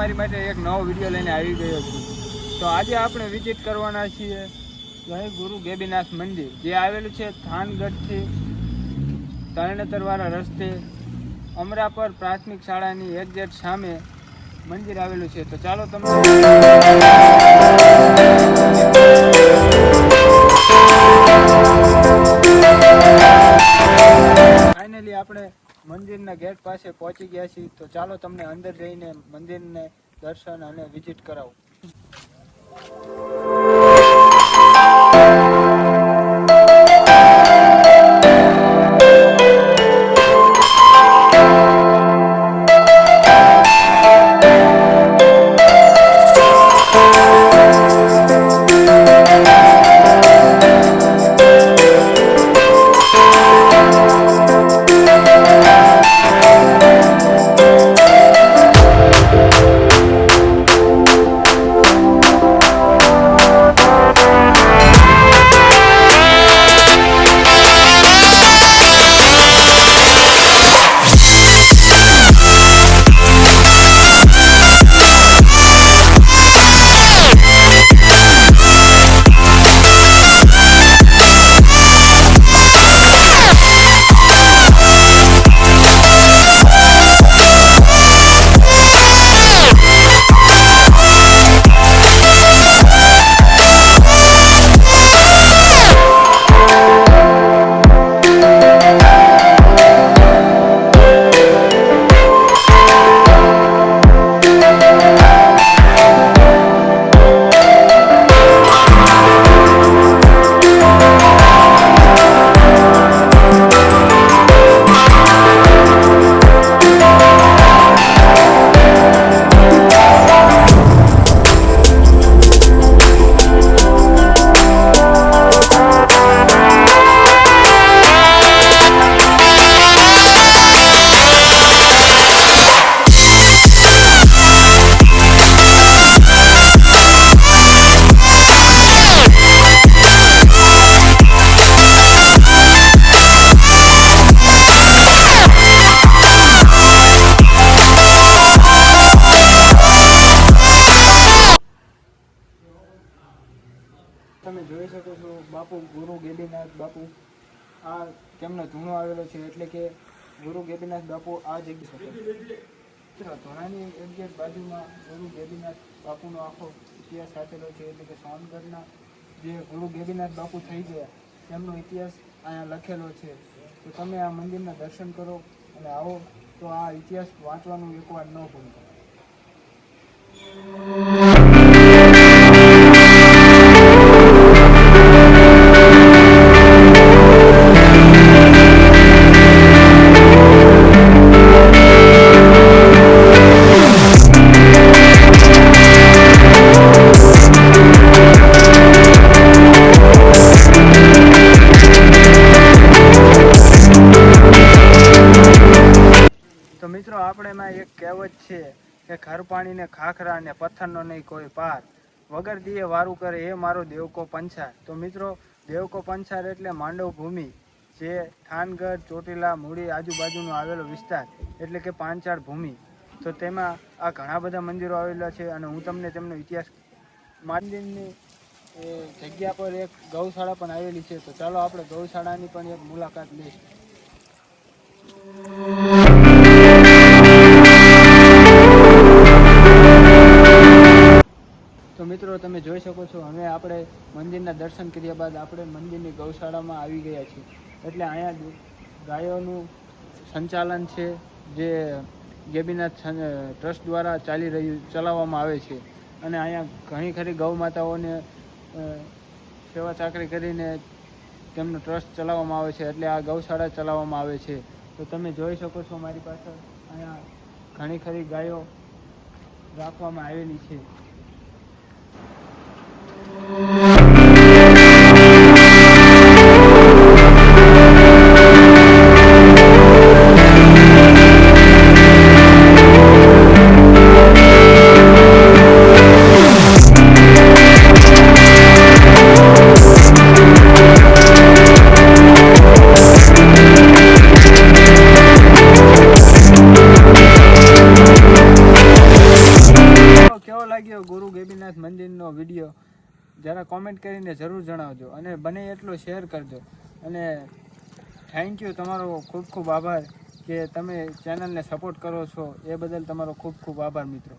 મારી માટે એક નવો વિડીયો લઈને આવી ગયો છું। તો આજે આપણે વિઝિટ કરવાના છીએ જય ગુરુ ગેબીનાથ મંદિર, જે આવેલું છે થાનગઢથી તરણેતરવાળા રસ્તે અમરાપર પ્રાથમિક શાળાની એક્ઝેક્ટ સામે મંદિર આવેલું છે। તો ચાલો તમને ફાઇનલી આપણે મંદિરના ગેટ પાસે પહોંચી ગયા છીએ। તો ચાલો તમને અંદર જઈને મંદિરને દર્શન અને વિઝિટ કરાવું। તમે જોઈ શકો છો બાપુ ગુરુ ગેબીનાથ બાપુ, આ તેમનો ધૂણો આવેલો છે, એટલે કે ગુરુ ગેબીનાથ બાપુ આ જગ્યા ધોણાની એક્ઝેક્ટ બાજુમાં ગુરુ ગેબીનાથ બાપુનો આખો ઇતિહાસ આપેલો છે। એટલે કે સોનગઢના જે ગુરુ ગેબીનાથ બાપુ થઈ ગયા તેમનો ઇતિહાસ અહીંયા લખેલો છે। તો તમે આ મંદિરના દર્શન કરો અને આવો તો આ ઇતિહાસ વાંચવાનું એકવાર ન ભૂલતા। તો મિત્રો આપણે એમાં એક કહેવત છે કે ખર પાણીને ખાખરા અને પથ્થરનો નહીં કોઈ પાર, વગર દીએ વારું કરે એ મારો દેવકો પંચાર। તો મિત્રો દેવકો પંચાર એટલે માંડવ ભૂમિ, જે થાનગઢ, ચોટીલા, મૂળી આજુબાજુનો આવેલો વિસ્તાર, એટલે કે પાંચાળ ભૂમિ। તો તેમાં આ ઘણા બધા મંદિરો આવેલા છે અને હું તમને તેમનો ઇતિહાસ મંદિરની જગ્યા પર એક ગૌશાળા પણ આવેલી છે। તો ચાલો આપણે ગૌશાળાની પણ એક મુલાકાત લઈશું। તો મિત્રો તમે જોઈ શકો છો હવે આપણે મંદિરના દર્શન કર્યા બાદ આપણે મંદિરની ગૌશાળામાં આવી ગયા છીએ। એટલે અહીંયા ગાયોનું સંચાલન છે, જે ગેબીનાથ ટ્રસ્ટ દ્વારા ચલાવવામાં આવે છે। અને અહીંયા ઘણી ખરી ગૌ માતાઓને સેવા ચાકરી કરીને તેમનો ટ્રસ્ટ ચલાવવામાં આવે છે, એટલે આ ગૌશાળા ચલાવવામાં આવે છે। તો તમે જોઈ શકો છો મારી પાછળ અહીંયા ઘણી ખરી ગાયો રાખવામાં આવેલી છે। લાગ્યો ગુરુ ગેબીનાથ મંદિરનો વિડીયો જરા કોમેન્ટ કરીને જરૂર જણાવજો અને બને એટલો શેર કરજો. અને થેન્ક યુ, તમારો ખૂબ ખૂબ આભાર કે તમે ચેનલને સપોર્ટ કરો છો, એ બદલ તમારો ખૂબ ખૂબ આભાર મિત્રો.